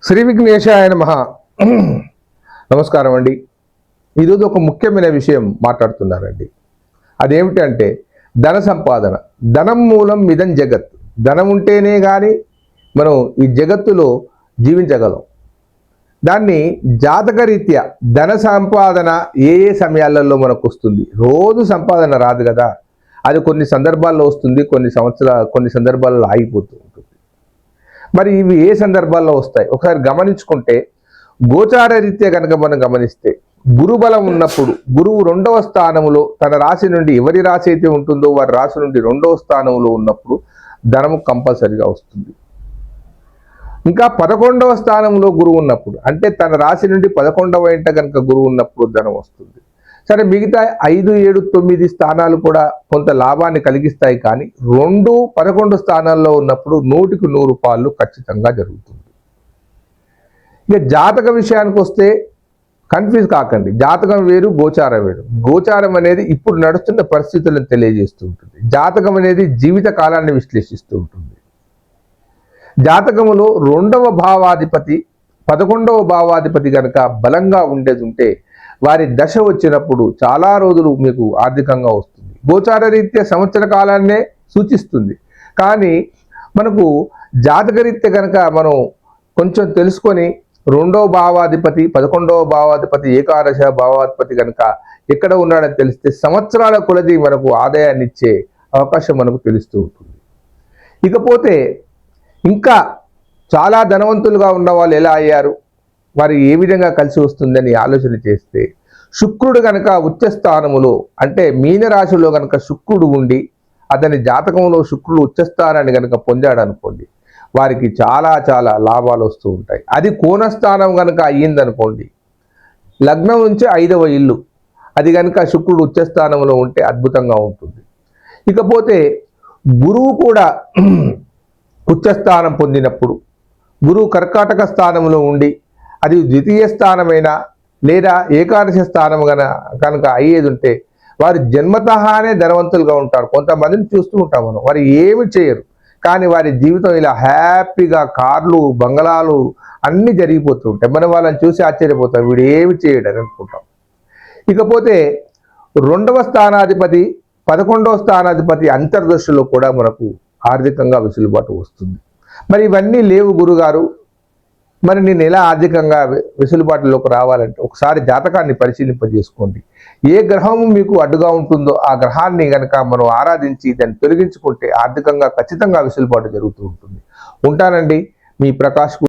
శ్రీ విఘ్నేశాయ నమః. నమస్కారం అండి. ఈరోజు ఒక ముఖ్యమైన విషయం మాట్లాడుతున్నారండి. అదేమిటంటే ధన సంపాదన. ధనం మూలం మిదం జగత్. ధనం ఉంటేనే కానీ మనం ఈ జగత్తులో జీవించగలం. దాన్ని జాతకరీత్యా ధన సంపాదన ఏ ఏ సమయాలలో మనకు వస్తుంది. రోజు సంపాదన రాదు కదా, అది కొన్ని సందర్భాల్లో వస్తుంది, కొన్ని సందర్భాల్లో ఆగిపోతూ ఉంటుంది. మరి ఇవి ఏ సందర్భాల్లో వస్తాయి ఒకసారి గమనించుకుంటే, గోచార రీత్యా కనుక మనం గమనిస్తే, గురుబలం ఉన్నప్పుడు గురువు 2వ స్థానంలో తన రాశి నుండి ఎవరి రాశి అయితే ఉంటుందో వారి రాశి నుండి 2వ స్థానంలో ఉన్నప్పుడు ధనము కంపల్సరిగా వస్తుంది. ఇంకా 11వ స్థానంలో గురువు ఉన్నప్పుడు, అంటే తన రాశి నుండి 11వ ఇంట కనుక గురువు ఉన్నప్పుడు ధనం వస్తుంది. సరే, మిగతా 5, 7, 9 స్థానాలు కూడా కొంత లాభాన్ని కలిగిస్తాయి. కానీ 2, 11 స్థానాల్లో ఉన్నప్పుడు 100కి 100 పాళ్ళు ఖచ్చితంగా జరుగుతుంది. ఇక జాతక విషయానికి వస్తే కన్ఫ్యూజ్ కాకండి. జాతకం వేరు, గోచారం వేరు. గోచారం అనేది ఇప్పుడు నడుస్తున్న పరిస్థితులను తెలియజేస్తూ ఉంటుంది. జాతకం అనేది జీవిత కాలాన్ని విశ్లేషిస్తూ ఉంటుంది. జాతకములో 2వ భావాధిపతి 11వ భావాధిపతి కనుక బలంగా ఉండేది ఉంటే వారి దశ వచ్చినప్పుడు చాలా రోజులు మీకు ఆర్థికంగా వస్తుంది. గోచార రీత్యా సంవత్సర కాలాన్నే సూచిస్తుంది. కానీ మనకు జాతకరీత్యా కనుక మనం కొంచెం తెలుసుకొని 2వ భావాధిపతి 11వ భావాధిపతి ఏకాదశ భావాధిపతి కనుక ఎక్కడ ఉన్నాడని తెలిస్తే సంవత్సరాల కొలది మనకు ఆదాయాన్ని ఇచ్చే అవకాశం మనకు తెలుస్తూ ఉంటుంది. ఇకపోతే ఇంకా చాలా ధనవంతులుగా ఉన్న వాళ్ళు ఎలా అయ్యారు, వారు ఏ విధంగా కలిసి వస్తుందని ఆలోచన చేస్తే, శుక్రుడు కనుక ఉచ్చస్థానములో అంటే మీనరాశిలో కనుక శుక్రుడు ఉండి అతని జాతకంలో శుక్రుడు ఉచ్చస్థానాన్ని కనుక పొందాడు అనుకోండి, వారికి చాలా చాలా లాభాలు వస్తూ ఉంటాయి. అది కోణస్థానం కనుక అయ్యిందనుకోండి, లగ్నం నుంచి 5వ ఇల్లు అది కనుక శుక్రుడు ఉచ్చస్థానంలో ఉంటే అద్భుతంగా ఉంటుంది. ఇకపోతే గురువు కూడా ఉచ్చస్థానం పొందినప్పుడు, గురువు కర్కాటక స్థానంలో ఉండి అది ద్వితీయ స్థానమైనా లేదా ఏకాదశ స్థానం కనుక అయ్యేది ఉంటే వారు జన్మతహానే ధనవంతులుగా ఉంటారు. కొంతమందిని చూస్తూ ఉంటాం మనం, వారు ఏమి చేయరు కానీ వారి జీవితం ఇలా హ్యాపీగా కార్లు బంగళాలు అన్నీ జరిగిపోతూ ఉంటాయి. మనం వాళ్ళని చూసి ఆశ్చర్యపోతాం, వీడు ఏమి చేయడు అని అనుకుంటాం. ఇకపోతే 2వ స్థానాధిపతి 11వ స్థానాధిపతి అంతర్దశలో కూడా మనకు ఆర్థికంగా వెసులుబాటు వస్తుంది. మరి ఇవన్నీ లేవు గురుగారు, మరి నేను ఎలా ఆర్థికంగా వెసులుబాటులోకి రావాలంటే ఒకసారి జాతకాన్ని పరిశీలింపజేసుకోండి. ఏ గ్రహము మీకు అడ్డుగా ఉంటుందో ఆ గ్రహాన్ని కనుక మనం ఆరాధించి దాన్ని తొలగించుకుంటే ఆర్థికంగా ఖచ్చితంగా వెసులుబాటు జరుగుతూ ఉంటుంది. ఉంటానండి, మీ ప్రకాష్.